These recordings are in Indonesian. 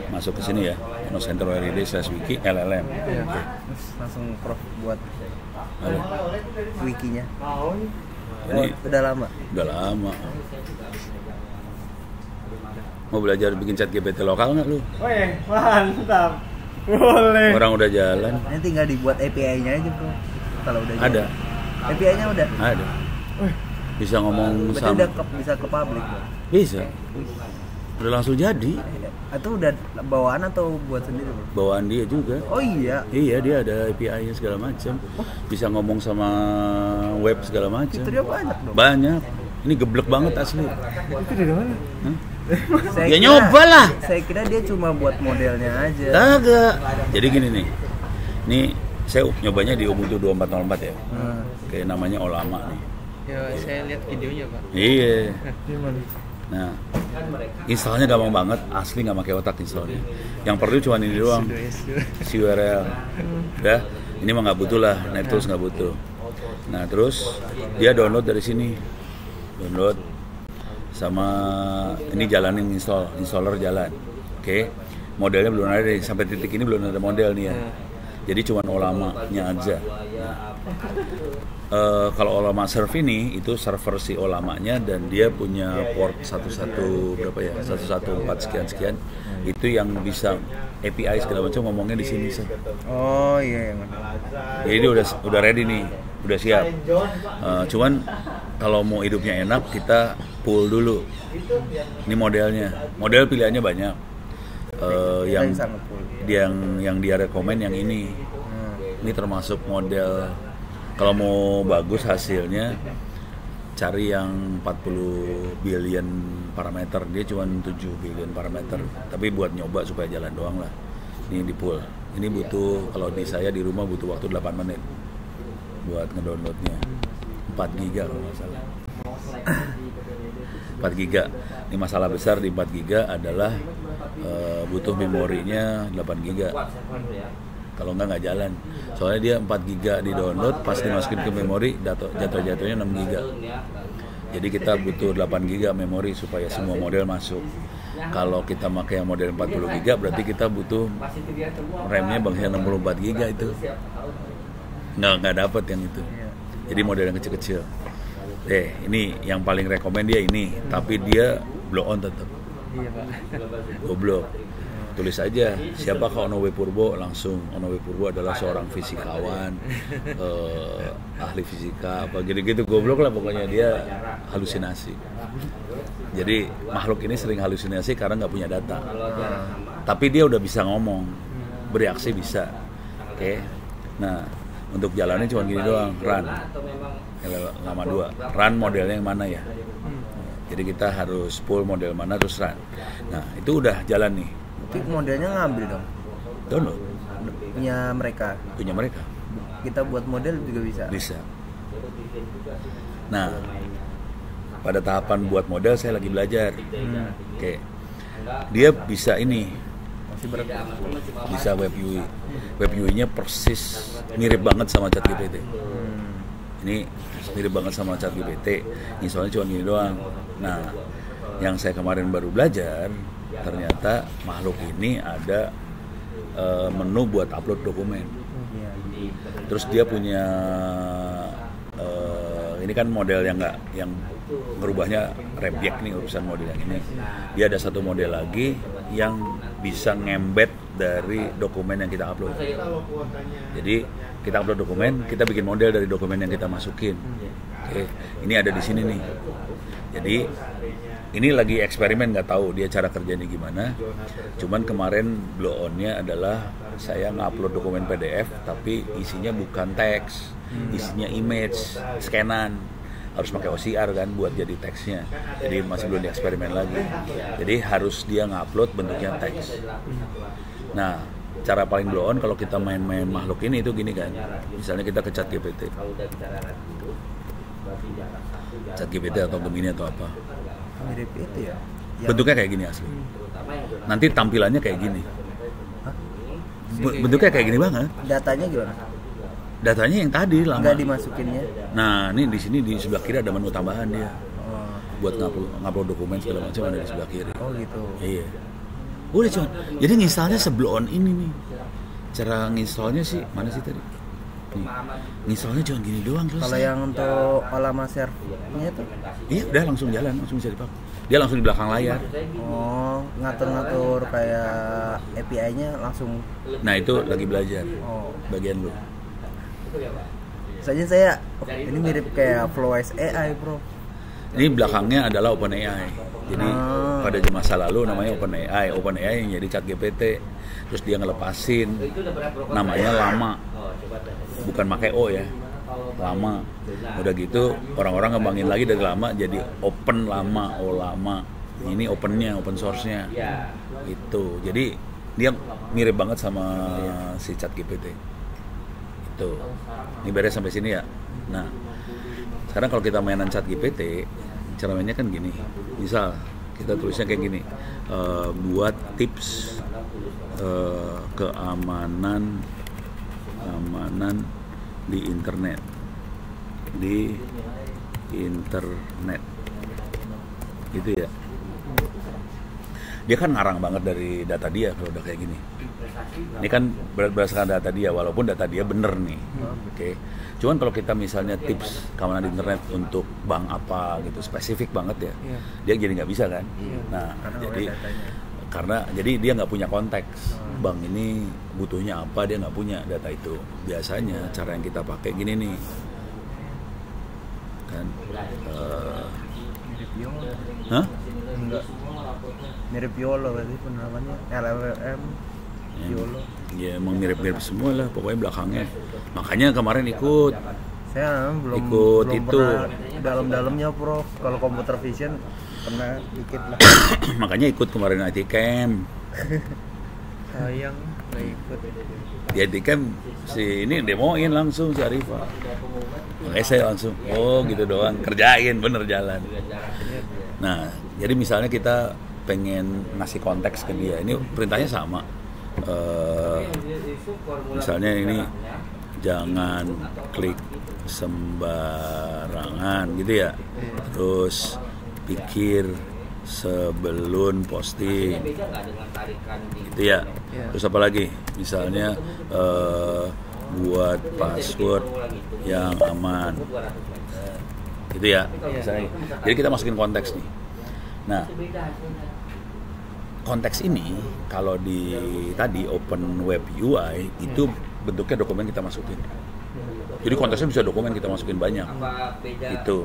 Masuk ke sini ya, monocenter.id/wiki LLM. Iya. Terus langsung Prof buat wikinya. Ini Udah lama. udah lama. Mau belajar bikin chat GPT lokal nggak lu? Wih, mantap. Boleh. Orang udah jalan. Ini tinggal dibuat API-nya aja, Bro. Kalau udah Ada. jadi. API-nya udah. Ada. Bisa ngomong Berarti sama. udah bisa ke publik, Bro. Bisa. Udah langsung jadi. Itu udah bawaan atau buat sendiri, Bro? Bawaan dia juga. Oh iya. Iya, dia ada API-nya segala macam. Bisa ngomong sama web segala macam. Fiturnya banyak dong. Banyak. Ini geblek banget asli. Itu dari mana? Hah? Saya Ya kira- nyoba lah. Saya kira dia cuma buat modelnya aja. Kagak. Jadi gini nih. Ini saya nyobanya di Ubuntu 24.04 ya. Kayak namanya Olama nih. Ya, saya lihat videonya, Pak. Iya. Gimana? Nah, installnya gampang banget, asli nggak pakai otak installnya. Yang perlu cuma ini doang, si URL. Udah, ini mah nggak butuh lah, NetTools nggak butuh. Nah, terus dia download dari sini, download sama ini jalanin installer jalan. Oke, modelnya belum ada nih, sampai titik ini belum ada model nih ya. Jadi cuma Olamanya aja. Kalau Olama Serve ini itu server si Olamanya dan dia punya port 11 berapa ya 114 sekian itu yang bisa API segala macam ngomongnya di sini sih. Oh iya yang Jadi udah ready nih, udah siap. Cuman kalau mau hidupnya enak kita pull dulu. Ini modelnya, model pilihannya banyak. Yang sangat cool. yang dia rekomen yang ini. Ini termasuk model. Kalau mau bagus hasilnya, cari yang 40 billion parameter. Dia cuma 7 billion parameter. Tapi buat nyoba supaya jalan doang lah. Ini di pull. Ini butuh, kalau di saya di rumah butuh waktu 8 menit buat ngedownloadnya. 4 giga kalau nggak salah. 4 giga. Ini masalah besar di 4 giga adalah butuh memorinya 8 giga. Kalau nggak jalan. Soalnya dia 4 giga di download, pas dimasukin ke memori jatuh-jatuhnya 6 giga. Jadi kita butuh 8 giga memori supaya semua model masuk. Kalau kita pakai yang model 40 giga berarti kita butuh RAM-nya bangsa 64 giga itu. Nggak dapet yang itu. Jadi model yang kecil-kecil. Ini yang paling rekomen dia ini, tapi dia blow on tetap. Iya, Pak. Goblok. Tulis aja siapakah Onowe Purbo, langsung Onowe Purbo adalah seorang fisikawan, ahli fisika apa gitu-gitu, goblok lah pokoknya, dia halusinasi. Jadi makhluk ini sering halusinasi karena nggak punya data. Tapi dia udah bisa ngomong, bereaksi bisa. Oke. Nah, untuk jalannya cuma gini doang, run. Lama 2. Run modelnya yang mana ya? Jadi kita harus pull model mana terus run. Nah, itu udah jalan nih. Tapi modelnya ngambil dong. Download. Punya mereka. Punya mereka. Kita buat model juga bisa. Bisa. Nah, pada tahapan buat model saya lagi belajar. Oke. Dia bisa ini. Masih berat. Bisa web UI. Web UI-nya persis mirip banget sama ChatGPT. Ini mirip banget sama ChatGPT. Ini soalnya cuma gini doang. Nah, yang saya kemarin baru belajar, ternyata makhluk ini ada menu buat upload dokumen. Terus dia punya ini kan model yang ngerubahnya reject nih urusan model yang ini. Dia ada satu model lagi yang bisa ngembed dari dokumen yang kita upload. Jadi kita upload dokumen, kita bikin model dari dokumen yang kita masukin. Oke, ini ada di sini nih. Jadi ini lagi eksperimen, nggak tahu dia cara kerjanya gimana. Cuman kemarin blow on-nya adalah saya ngupload dokumen PDF tapi isinya bukan teks, isinya image, scanan. Harus pakai OCR kan buat jadi teksnya. Jadi masih belum dieksperimen lagi. Jadi harus dia ngupload bentuknya teks. Nah, cara paling blow on kalau kita main-main makhluk ini itu gini kan. Misalnya kita ke ChatGPT. ChatGPT atau Gemini atau apa. Mirip itu ya. Bentuknya kayak gini asli. Nanti tampilannya kayak gini. Bentuknya kayak gini banget. Datanya gimana? Datanya yang tadi lama. Nggak dimasukinnya. Nah, ini di sini di sebelah kiri ada menu tambahan dia. buat ngupload dokumen segala macam ada di sebelah kiri. Oh gitu. Iya. Udah cuman. Jadi nginstalnya sebelum ini nih. Cara nginstalnya sih mana sih tadi? Nih. Nginstalnya cuma gini doang selesai. Kalau yang untuk Olama serve-nya tuh? Iya, udah langsung jalan, langsung bisa dipakai. Dia langsung di belakang layar. Oh, ngatur-ngatur kayak API-nya langsung. Nah, itu lagi belajar. Oh. Bagian lu. Soalnya saya ini mirip kayak Flowise AI, Bro. Ini belakangnya adalah OpenAI. Jadi pada masa lalu namanya OpenAI. OpenAI yang jadi ChatGPT. Terus dia ngelepasin namanya Llama. Bukan pakai O ya. Llama. Udah gitu orang-orang ngembangin lagi dari Llama jadi Open Llama, Llama. Ini opennya, open source-nya. Itu. Jadi dia mirip banget sama si ChatGPT. Itu. Ini beres sampai sini ya. Nah, sekarang kalau kita mainan ChatGPT, cara mainnya kan gini. Misal kita tulisnya kayak gini, buat tips keamanan di internet, gitu ya. Dia kan ngarang banget dari data dia kalau udah kayak gini. Ini kan berdasarkan data dia, walaupun data dia bener nih, oke. Cuman kalau kita misalnya tips keamanan di internet untuk bank apa gitu, spesifik banget ya, dia jadi nggak bisa kan. Nah, jadi dia nggak punya konteks. Bank ini butuhnya apa, dia nggak punya data itu. Biasanya cara yang kita pakai gini nih, kan? Mirip Yolo. Hah? Enggak. Mirip Yolo berarti penerapannya LLM Yolo. Ya emang mirip-mirip semua lah, pokoknya belakangnya. Makanya kemarin ikut. Saya belum itu. pernah dalam-dalamnya, Prof. Kalau computer vision pernah dikit lah. Makanya ikut kemarin IT Camp. Sayang nggak ikut. Di IT Camp si ini demoin langsung si Arifa. Makanya saya langsung, oh gitu doang, kerjain, bener jalan. Nah, jadi misalnya kita pengen ngasih konteks ke dia, ini perintahnya sama. Misalnya ini jangan klik sembarangan gitu ya, terus pikir sebelum posting gitu ya. Terus apa lagi, misalnya buat password yang aman gitu ya misalnya. Jadi kita masukin konteks nih. Nah, konteks ini kalau di tadi Open Web UI itu bentuknya dokumen kita masukin. Jadi konteksnya bisa dokumen kita masukin banyak. Itu.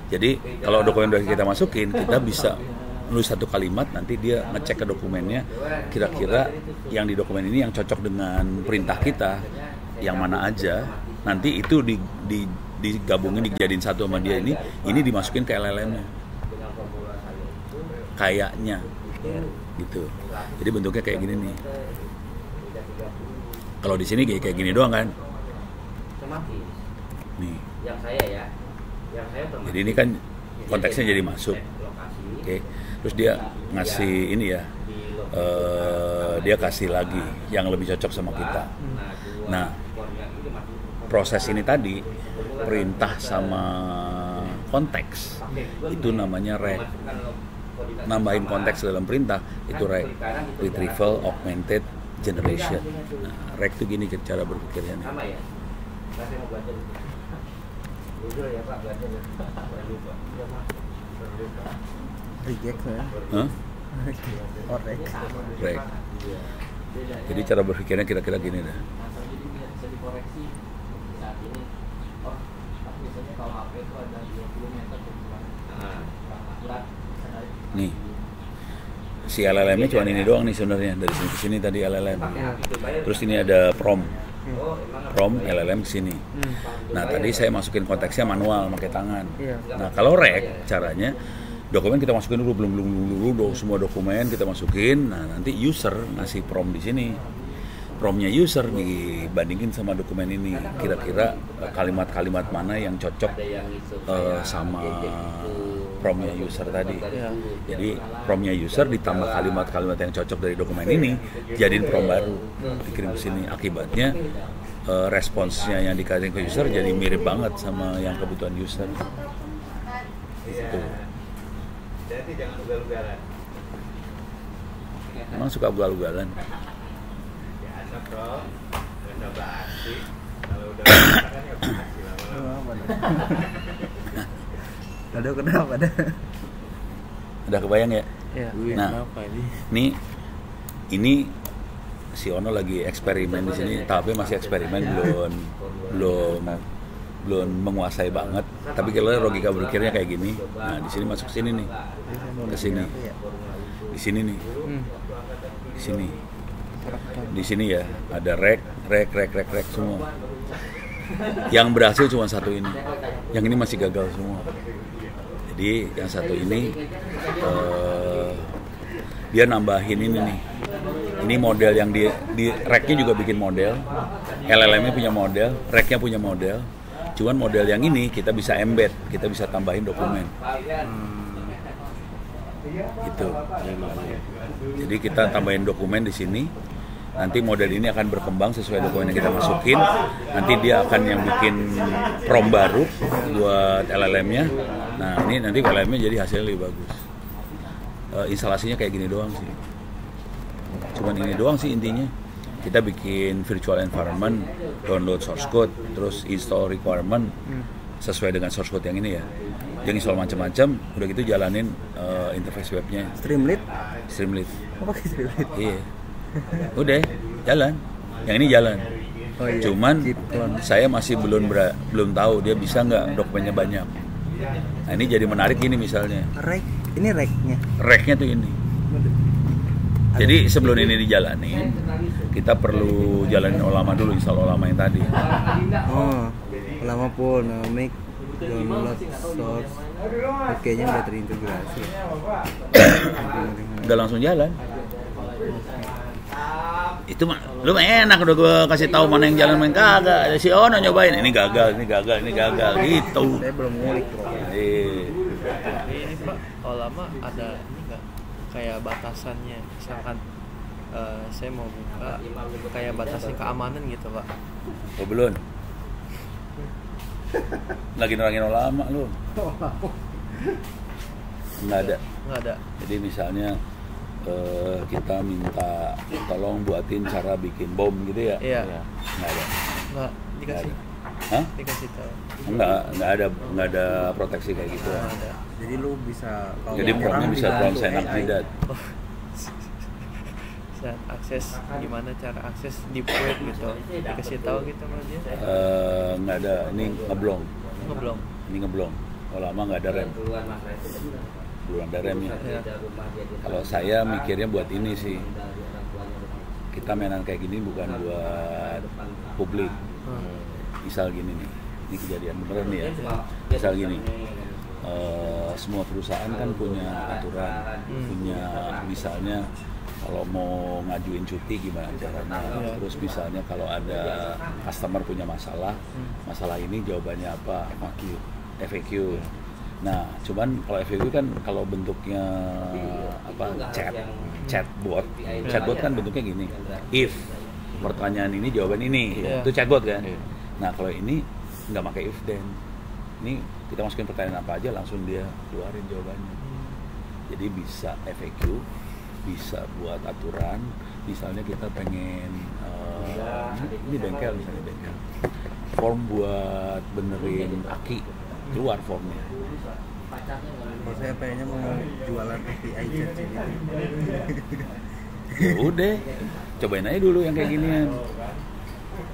Jadi kalau dokumen udah kita masukin, kita bisa nulis satu kalimat, nanti dia ngecek ke dokumennya kira-kira yang di dokumen ini yang cocok dengan perintah kita yang mana aja. Nanti itu digabungin, dijadiin satu sama dia ini dimasukin ke LLM-nya. Kayaknya gitu. Jadi bentuknya kayak gini nih. Kalau di sini kayak gini doang kan. Nih. Jadi ini kan konteksnya jadi masuk. Oke. Terus dia ngasih ini ya. Dia kasih lagi yang lebih cocok sama kita. Nah, proses ini tadi perintah sama konteks itu namanya RAG. Nambahin konteks dalam perintah itu RAG, Retrieval Augmented Generation. Nah, RAG itu gini cara berpikirnya nih. Reject ya. Hah? Oh, RAG. RAG. Jadi cara berpikirnya kira-kira gini dah. Nih, si LLM-nya cuma ini doang nih sebenarnya, dari sini ke sini tadi LLM. Terus ini ada prompt LLM ke sini. Nah tadi saya masukin konteksnya manual pakai tangan. Nah kalau RAG caranya dokumen kita masukin dulu, belum semua dokumen kita masukin. Nah nanti user ngasih prompt di sini. Promptnya user dibandingin sama dokumen ini, kira-kira kalimat-kalimat mana yang cocok sama promptnya user tadi. Jadi promptnya user ditambah kalimat-kalimat yang cocok dari dokumen ini, jadiin prompt baru, dikirim ke sini. Akibatnya responsnya yang dikasih ke user jadi mirip banget sama yang kebutuhan user. Gitu. Jadi jangan ugal-ugalan. Emang suka ugal-ugalan. Biasa bro, udah basi. Kalau udah kan ya basi lama-lama. Aduh, kenapa dah? Udah kebayang ya? Ya, Nah. kenapa ini? Ini si Ono lagi eksperimen di sini, tapi masih eksperimen, belum menguasai banget. Tapi kalau logika berpikirnya kayak gini, nah di sini masuk sini nih, ke sini, di sini nih, di sini ya ada rek semua. Yang berhasil cuma satu ini, yang ini masih gagal semua. Jadi yang satu ini dia nambahin ini nih. Ini model yang di rack-nya juga bikin model, LLM-nya punya model, rack-nya punya model. Cuman model yang ini kita bisa embed, kita bisa tambahin dokumen. Gitu. Jadi kita tambahin dokumen di sini. Nanti model ini akan berkembang sesuai dokumen yang kita masukin. Nanti dia akan yang bikin prompt baru buat LLM-nya. Nah ini nanti LLM-nya jadi hasilnya lebih bagus. Instalasinya kayak gini doang sih. Cuman ini doang sih intinya. Kita bikin virtual environment, download source code, terus install requirement sesuai dengan source code yang ini ya. Yang install macam-macam, udah gitu jalanin interface webnya. Streamlit? Oh, pakai Streamlit. Iya. Udah jalan. Yang ini jalan. Oh, iya. Cuman Python. saya masih belum tahu dia bisa nggak dokumennya banyak. Nah ini jadi menarik ini misalnya. Ini rack-nya. Rack-nya tuh ini. Jadi sebelum ini dijalanin, kita perlu jalanin Olama dulu, install Olama yang tadi. Oh, lama pun make download source. Oke-nya udah terintegrasi. Udah langsung jalan. Itu mah lu mah enak udah gue kasih tahu mana yang jalan main kagak. Si Ono nyobain ini gagal gitu. Saya belum ngulik, bro. Tapi ini Pak, Olama ada ini nggak kayak batasannya? Misalkan saya mau buka kayak batasnya keamanan gitu Pak. Oh belum. Lagi nerangin Olama lu. Nggak ada. Jadi misalnya kita minta tolong buatin cara bikin bom gitu ya? Iya. Nggak ada. Nggak dikasih. Hah? Dikasih tahu. Nggak ada proteksi kayak gitu. Nggak ada. Jadi lu bisa kalau Jadi nyerang promnya bisa dibantu prompt seenak AI. jidat. Saat akses gimana cara akses di web gitu dikasih tahu gitu sama dia. Nggak ada. Ini ngeblong. Ngeblong. Ini ngeblong. Kalau lama nggak ada rem. Belum ada remnya. Ya. Kalau saya mikirnya buat ini sih. Kita mainan kayak gini bukan buat publik. Misal gini nih. Ini kejadian beneran nih ya. Misal gini. Semua perusahaan kan punya aturan, punya misalnya kalau mau ngajuin cuti gimana caranya, terus misalnya kalau ada customer punya masalah ini jawabannya apa, FAQ. Nah, cuman kalau FAQ kan kalau bentuknya apa chatbot kan bentuknya gini, if pertanyaan ini jawaban ini, itu chatbot kan. Nah kalau ini nggak pakai if then, ini kita masukin pertanyaan apa aja langsung dia keluarin jawabannya. Jadi bisa FAQ, bisa buat aturan. Misalnya kita pengen ini bengkel misalnya bengkel, form buat benerin aki, keluar formnya. Saya pengennya mau jualan API ChatGPT. Ya udah, cobain aja dulu yang kayak ginian.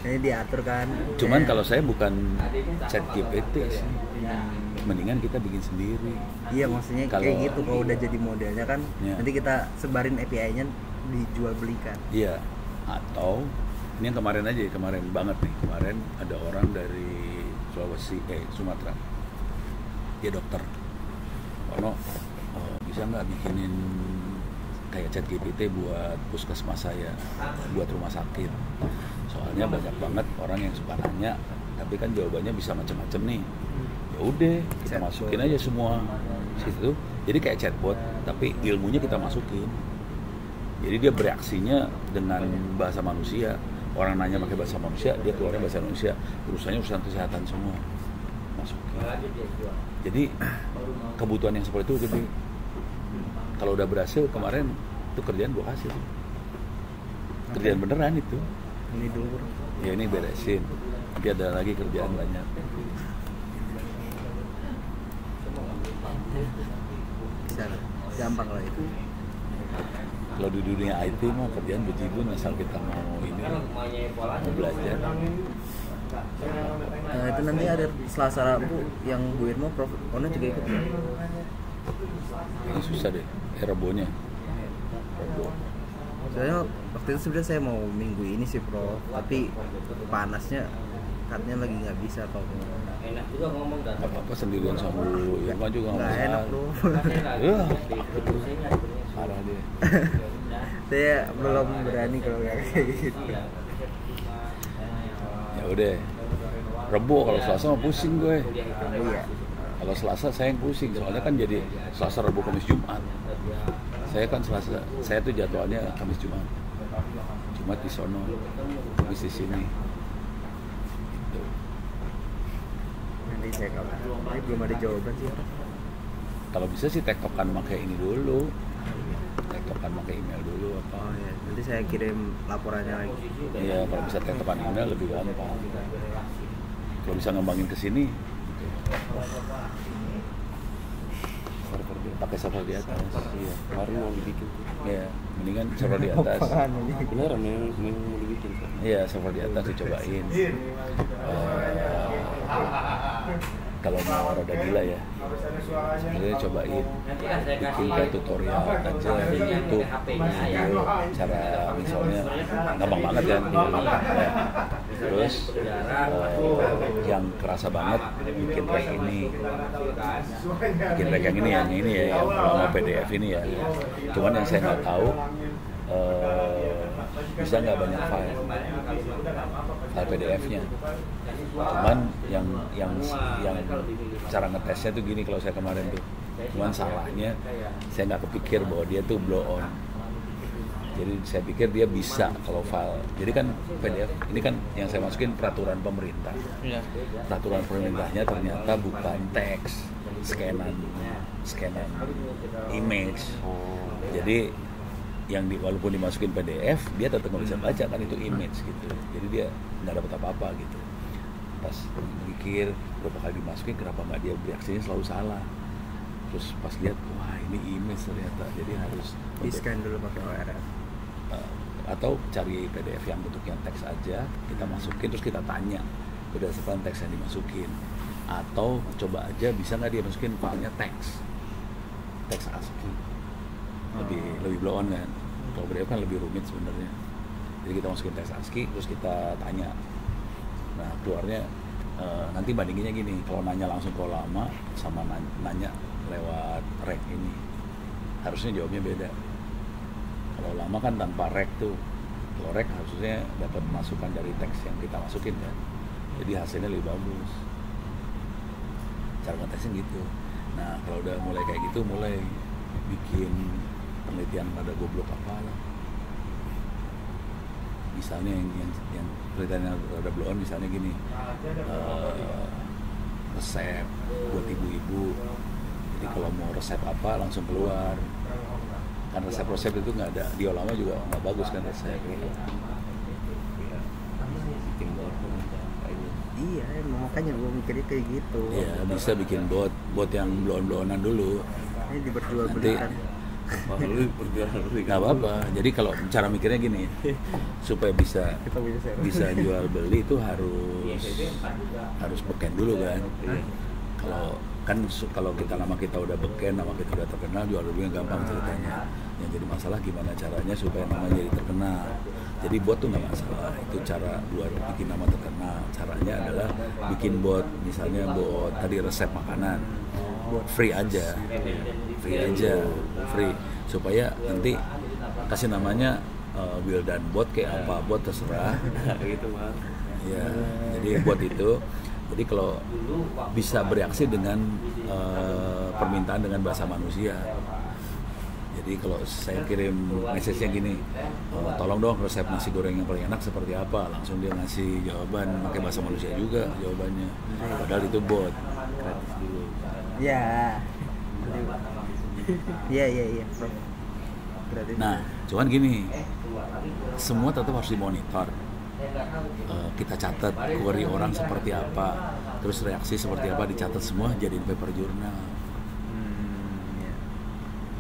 Kayaknya diatur kan. Cuman Kayak- kalau saya bukan ChatGPT sih, mendingan kita bikin sendiri. Iya, maksudnya Kalau- kayak gitu kalau udah jadi modelnya kan Iya. nanti kita sebarin API-nya dijual belikan. Iya. Atau ini yang kemarin banget nih. Kemarin ada orang dari Sumatera. Dia dokter. Ono bisa nggak bikinin kayak ChatGPT buat puskesmas saya, buat rumah sakit. Soalnya banyak banget orang yang suka nanya, tapi kan jawabannya bisa macam-macam nih. Ya udah, kita Chatbot. masukin aja semua situ. Jadi kayak chatbot, tapi ilmunya kita masukin. Jadi dia bereaksinya dengan bahasa manusia. Orang nanya pakai bahasa manusia, dia keluarnya bahasa manusia. Urusannya urusan kesehatan semua. Masukin. Jadi kebutuhan yang seperti itu gede. Kalau udah berhasil kemarin itu kerjaan gue kasih tuh. Kerjaan beneran itu. Ini dulu. Ya ini beresin. Nanti ada lagi kerjaan banyak. Bisa gampang lah itu. Kalau di dunia IT mah kerjaan bejibun asal kita mau ini mau belajar. Nah, itu nanti ada Selasa Rabu yang Bu Irma Prof Ono juga ikut ya? Ini susah deh, Rebonya. Rebo. Soalnya waktu itu sebenarnya saya mau minggu ini sih Prof, tapi panasnya katanya lagi nggak bisa Prof. Enak juga ngomong dan Gak apa-apa sendirian sama Bu Irma juga nggak Nggak enak masalah. Prof. Parah dia. Saya belum berani kalau nggak kayak gitu. Ya udah. Rebo kalau Selasa mah pusing gue. Iya. Kalau Selasa saya yang pusing soalnya kan jadi Selasa, Rabu, Kamis, Jumat. Saya kan Selasa, saya tuh jadwalnya Kamis, Jumat. Jumat di sono, Kamis di sini. Gitu. Nanti saya kabar. Ini belum ada jawaban sih. Kalau bisa sih tektokan pakai ini dulu. Tektokan pakai email dulu apa. Oh ya, nanti saya kirim laporannya lagi. Iya, kalau bisa tektokan email lebih gampang. Kalau bisa ngembangin ke sini, pakai server di atas. Iya, kemarin mau dibikin. Iya, mendingan server di atas. Beneran memang mau dibikin. Iya, server di atas dicobain. Kalau mau rada gila ya, sebenarnya cobain bikin kayak tutorial aja di YouTube video cara misalnya gampang banget kan. Ya. Terus yang kerasa banget bikin track ini, bikin track yang ini ya, yang mau PDF ini ya. Cuman yang saya nggak tahu bisa nggak banyak file PDF-nya. Cuman yang cara ngetesnya tuh gini kalau saya kemarin tuh. Cuman salahnya saya nggak kepikir bahwa dia tuh blow on. Jadi saya pikir dia bisa kalau file. Jadi kan PDF ini kan yang saya masukin peraturan pemerintah. Iya. Peraturan pemerintahnya ternyata bukan teks, scanan image. Jadi yang walaupun dimasukin PDF dia tetap nggak bisa baca kan itu image gitu. Jadi dia nggak dapat apa-apa gitu. Pas mikir berapa kali dimasukin kenapa nggak dia reaksinya selalu salah. Terus pas lihat wah ini image ternyata jadi harus Di scan dulu pakai ORF. Atau cari PDF yang bentuknya teks aja kita masukin terus kita tanya berdasarkan teks yang dimasukin atau coba aja bisa nggak dia masukin filenya teks ASCII lebih blow on kan. Kalau PDF kan lebih rumit sebenarnya. Jadi kita masukin teks ASCII terus kita tanya. Nah keluarnya nanti bandinginnya gini. Kalau nanya langsung ke lama sama nanya lewat rek ini harusnya jawabnya beda. Kalau lama kan tanpa rek tuh. Kalau rek harusnya dapat masukan dari teks yang kita masukin kan. Jadi hasilnya lebih bagus. Cara ngetesnya gitu. Nah kalau udah mulai kayak gitu mulai bikin penelitian pada goblok apa lah. Misalnya yang penelitian yang ada blow on misalnya gini, resep buat ibu-ibu. Jadi kalau mau resep apa langsung keluar. Kan resep-resep itu nggak ada di Olama juga nggak bagus kan resep. Iya, makanya gue mikirnya kayak gitu. Iya bisa bikin bot yang blow-on-blow-onan dulu. Ini diperjualbelikan. Nggak apa-apa. Jadi kalau cara mikirnya gini, supaya bisa jual beli itu harus beken dulu kan. Kalau kita nama kita udah beken, nama kita udah terkenal, jual belinya gampang ceritanya. Yang jadi masalah gimana caranya supaya namanya jadi terkenal. Jadi bot tuh nggak masalah. Itu cara buat bikin nama terkenal. Caranya adalah bikin bot, misalnya bot tadi resep makanan. Free aja supaya nanti kasih namanya Wildan bot kayak apa bot terserah gitu mah ya. Jadi bot itu jadi kalau bisa bereaksi dengan permintaan dengan bahasa manusia. Jadi kalau saya kirim message-nya gini, tolong dong resep nasi goreng yang paling enak seperti apa, langsung dia ngasih jawaban pakai bahasa manusia juga jawabannya, padahal itu bot. Ya. Iya, Prof. Berarti Nah, cuman gini, semua tetap harus dimonitor. Kita catat query orang seperti apa, terus reaksi seperti apa, dicatat semua, jadiin paper jurnal. ya.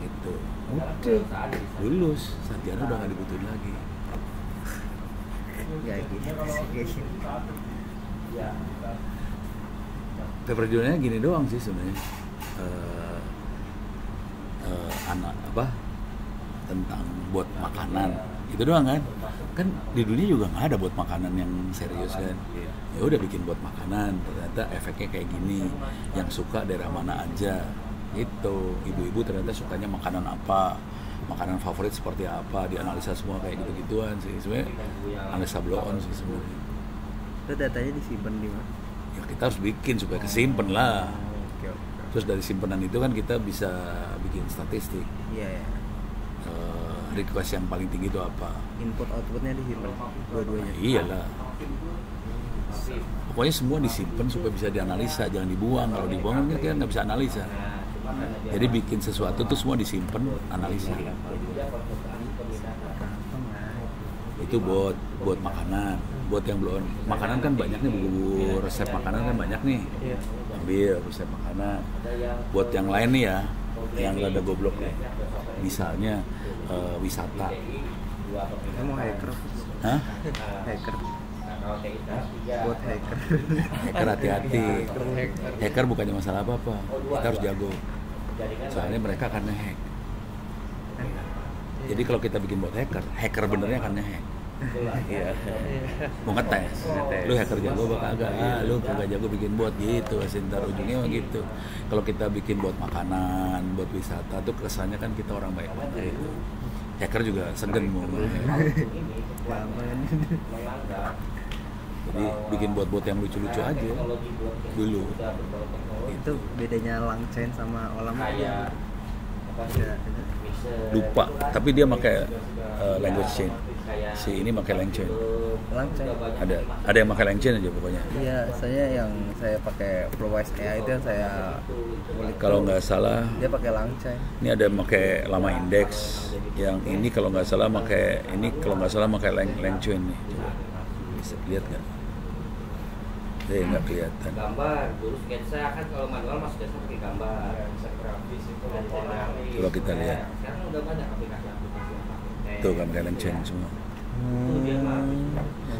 Gitu. Udah, lulus, sarjana udah nggak dibutuhin lagi. Ya gitu. Paper jurnalnya gini doang sih sebenarnya. Anak apa tentang buat makanan itu doang kan di dunia juga nggak ada buat makanan yang serius kan. Ya udah bikin buat makanan, ternyata efeknya kayak gini, yang suka daerah mana aja gitu. Ibu-ibu ternyata sukanya makanan apa, makanan favorit seperti apa, dianalisa semua kayak gitu-gituan sih sebenarnya. Analisa blow on sih sebenarnya. Itu datanya disimpan di mana? Ya kita harus bikin supaya kesimpen lah. Oke. Terus dari simpenan itu kan kita bisa bikin statistik. Iya. Request yang paling tinggi itu apa? Input outputnya disimpan dua-duanya. Iyalah. Pokoknya semua disimpan supaya bisa dianalisa, jangan dibuang. Kalau dibuang kan kita nggak bisa analisa. Jadi bikin sesuatu tuh semua disimpan, analisa. Itu buat makanan. Buat yang belum makanan kan banyak nih, buku resep makanan kan banyak nih. Ambil resep makanan. Buat yang lain nih ya, yang rada goblok nih. Misalnya wisata. Kamu mau hacker? Hah? Hacker. Buat hacker. Hacker hati-hati. Hacker bukannya masalah apa-apa. Kita harus jago. Soalnya mereka akan nge-hack. Jadi kalau kita bikin buat hacker benernya akan nge-hack. Iya. Mau ngetes. Lu hacker jago bakal agak. Lu kagak jago bikin buat gitu. Ntar ujungnya mah gitu. Kalau kita bikin buat makanan, buat wisata tuh kesannya kan kita orang baik-baik gitu. Hacker juga segen mau jadi bikin buat yang lucu-lucu aja dulu. Itu bedanya Langchain sama Olam ya. Lupa, tapi dia pakai language chain. Si ini pakai Langchain. Langchain. Ada yang pakai Langchain aja pokoknya. Iya, yang saya pakai ProWise AI itu yang saya kulik. Kalau nggak salah dia pakai Langchain. ini ada yang pakai lama indeks. Yang ini kalau nggak salah pakai Langchain nih. Coba bisa lihat nggak? Nggak kelihatan. Gambar, dulu sketsa kan kalau manual mas sketsa pakai gambar. Grafis itu Coba kita lihat. Sekarang udah banyak aplikasi-aplikasi yang pakai. Tuh kan pakai Langchain semua.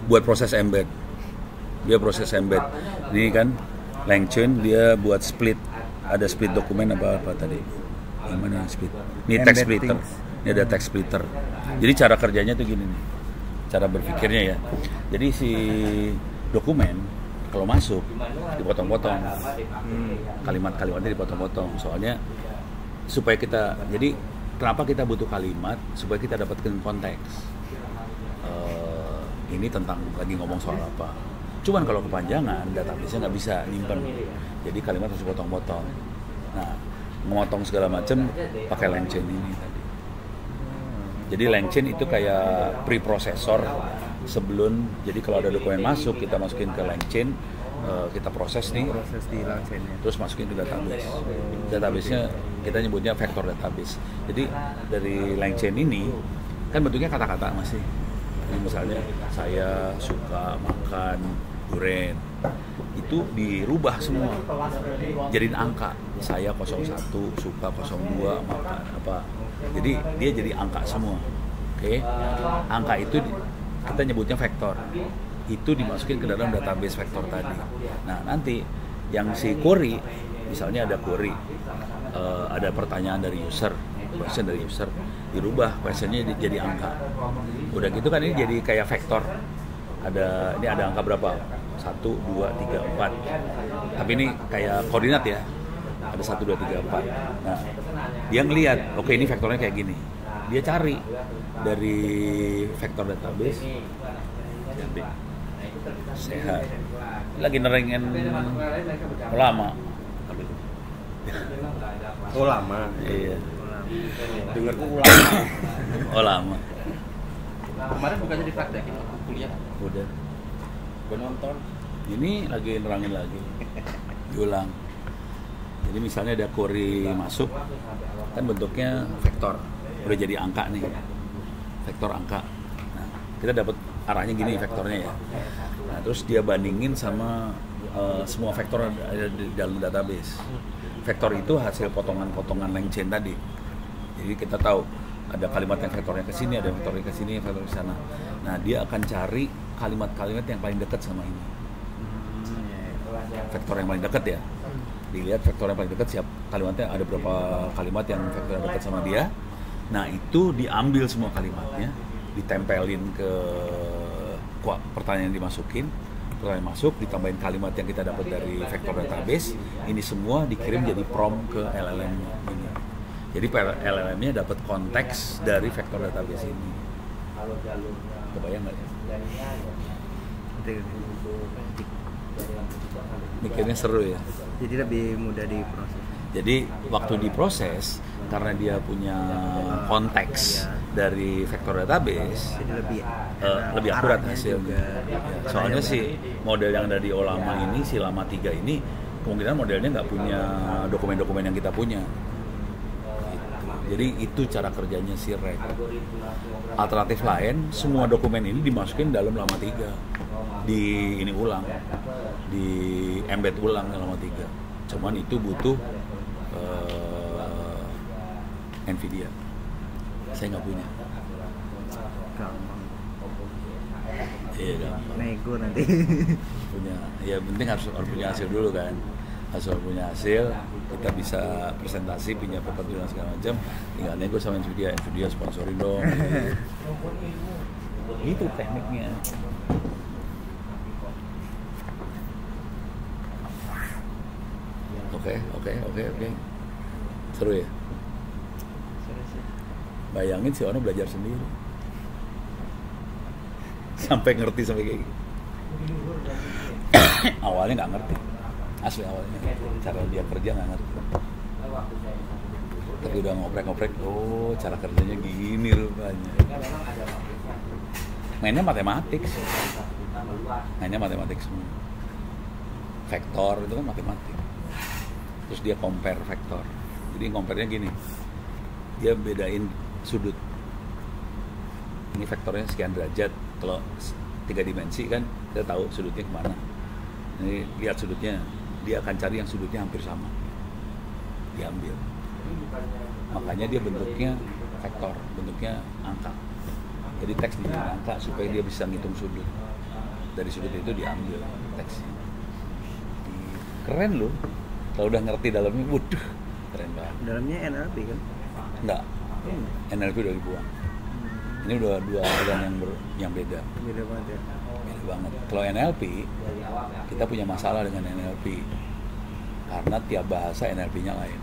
Buat proses embed. Dia proses embed. Ini kan Langchain dia buat split. Ada split dokumen apa tadi? Gimana yang split? Ini text splitter. Ini ada text splitter. Jadi cara kerjanya tuh gini nih. Cara berpikirnya ya. Jadi si dokumen kalau masuk dipotong-potong. Kalimat-kalimatnya dipotong-potong. Soalnya supaya kita, jadi kenapa kita butuh kalimat? Supaya kita dapatkan konteks. Ini tentang lagi ngomong soal apa. Cuman kalau kepanjangan, database-nya nggak bisa nyimpen. Jadi kalimat harus potong-potong. Nah, memotong segala macam pakai Langchain ini tadi. Jadi Langchain itu kayak preprosesor sebelum. Jadi kalau ada dokumen masuk, kita masukin ke Langchain, kita proses nih. Proses di Langchain-nya. Terus masukin ke database. Database-nya kita nyebutnya vector database. Jadi dari Langchain ini kan bentuknya kata-kata masih. Jadi misalnya saya suka makan durian, itu dirubah semua jadiin angka. Saya 01 suka 02 makan apa. Jadi dia jadi angka semua. Oke. Angka itu kita nyebutnya vektor. Itu dimasukin ke dalam database vektor tadi. Nah, nanti yang si query, misalnya ada query, ada pertanyaan dari user, question dari user, dirubah questionnya jadi angka. Udah gitu kan ini jadi kayak vektor. Ini ada angka berapa? 1, 2, 3, 4. Tapi ini kayak koordinat ya. Ada 1, 2, 3, 4. Nah, dia ngelihat, oke ini vektornya kayak gini. Dia cari dari vektor database. Sehat. Lagi nerengin lama. Oh lama. Iya. Dengarku lama. Oh lama. Kemarin bukannya dipraktekin waktu kuliah? Udah. Gue nonton. Ini lagi nerangin lagi. Diulang. Jadi misalnya ada query masuk, kan bentuknya vektor, udah jadi angka nih, vektor angka. Nah, kita dapat arahnya gini vektornya ya. Nah, terus dia bandingin sama semua vektor yang ada di dalam database. Vektor itu hasil potongan-potongan length chain tadi. Jadi kita tahu ada kalimat yang vektornya ke sini, ada vektornya ke sini, vektornya ke sana. Nah, dia akan cari kalimat-kalimat yang paling dekat sama ini. Vektor yang paling dekat ya. Dilihat vektor yang paling dekat siap kalimatnya, ada berapa kalimat yang vektor yang dekat sama dia. Nah, itu diambil semua kalimatnya, ditempelin ke pertanyaan yang dimasukin, pertanyaan masuk, ditambahin kalimat yang kita dapat dari vektor database. Ini semua dikirim jadi prompt ke LLM-nya ini. Jadi LLM-nya dapat konteks dari vektor database ini. Kebayang nggak ya? Mikirnya seru ya. Jadi lebih mudah diproses. Jadi waktu diproses, karena dia punya konteks dari vektor database, Jadi lebih akurat arahnya hasilnya. juga. Ya, soalnya si model yang ada di Ollama ini, si Llama 3 ini, kemungkinan modelnya nggak punya dokumen-dokumen yang kita punya. Jadi itu cara kerjanya si RAG. Alternatif lain, semua dokumen ini dimasukin dalam Llama 3. Di ini ulang, di embed ulang Llama 3. Cuman itu butuh Nvidia. Saya nggak punya. Gampang. Iya gampang. Nego nanti. Punya. Ya penting harus punya hasil dulu kan. Harus punya hasil, kita bisa presentasi, punya paper dan segala macam. Tinggal nego sama Nvidia sponsorin dong. Gitu tekniknya. Oke. Seru ya? Bayangin si Ono belajar sendiri. Sampai ngerti sampai kayak gitu. Awalnya nggak ngerti. Asli awalnya. Cara dia kerja nggak ngerti. Tapi udah ngoprek-ngoprek, oh cara kerjanya gini rupanya. Mainnya matematik semua. Vektor itu kan matematik. Terus dia compare vektor. Jadi compare-nya gini. Dia bedain sudut. Ini vektornya sekian derajat. Kalau 3 dimensi kan kita tahu sudutnya kemana. Ini lihat sudutnya. Dia akan cari yang sudutnya hampir sama. Diambil. Makanya dia bentuknya vektor, bentuknya angka. Jadi teks di angka supaya dia bisa ngitung sudut. Dari sudut itu diambil teksnya. Keren loh. Kalau udah ngerti dalamnya, waduh, keren banget. Dalamnya NLP kan? Enggak, NLP udah dibuang. Ini udah dua aliran yang beda. Beda banget ya. Beda banget. Kalau NLP, kita punya masalah dengan NLP. Karena tiap bahasa NLP-nya lain.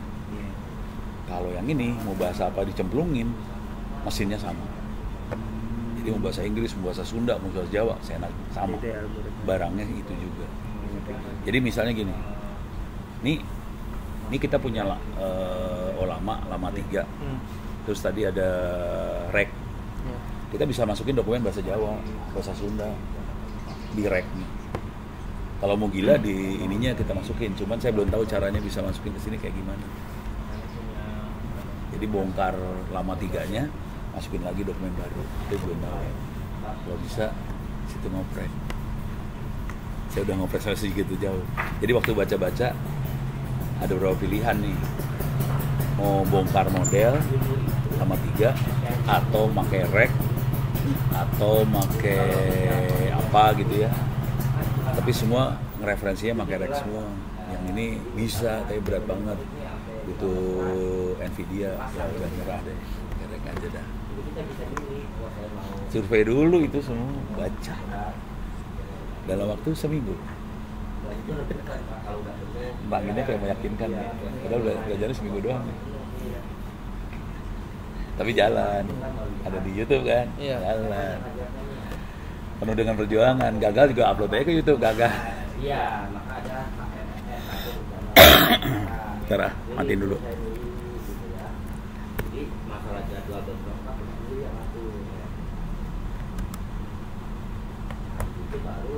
Kalau yang ini, mau bahasa apa dicemplungin, mesinnya sama. Jadi mau bahasa Inggris, mau bahasa Sunda, mau bahasa Jawa, sama. Barangnya itu juga. Jadi misalnya gini, ini kita punya Llama 3. Terus tadi ada RAG. Kita bisa masukin dokumen bahasa Jawa, bahasa Sunda di RAG nih. Kalau mau gila di ininya kita masukin, cuman saya belum tahu caranya bisa masukin ke sini kayak gimana. Jadi bongkar Llama 3-nya, masukin lagi dokumen baru. Itu belum tahu. Kalau bisa situ ngoprek. Saya udah ngoprek sampai segitu jauh. Jadi waktu baca-baca ada beberapa pilihan nih. Mau bongkar model Llama 3 atau pakai RAG atau pakai apa gitu ya. Tapi semua referensinya pakai RAG semua. Yang ini bisa tapi berat banget. Butuh Nvidia, ya udah nyerah deh. RAG aja dah. Survei dulu itu semua, baca. Dalam waktu seminggu. Bang ini kayak meyakinkan nih. Padahal belajarnya seminggu doang nih. Tapi jalan. Ada di YouTube kan? Iya. Jalan. Penuh dengan perjuangan. Gagal juga upload aja ke YouTube, gagal. Iya, maka ada Bentar, matiin dulu. jadi masalah jadwal bentrok dulu yang aku itu baru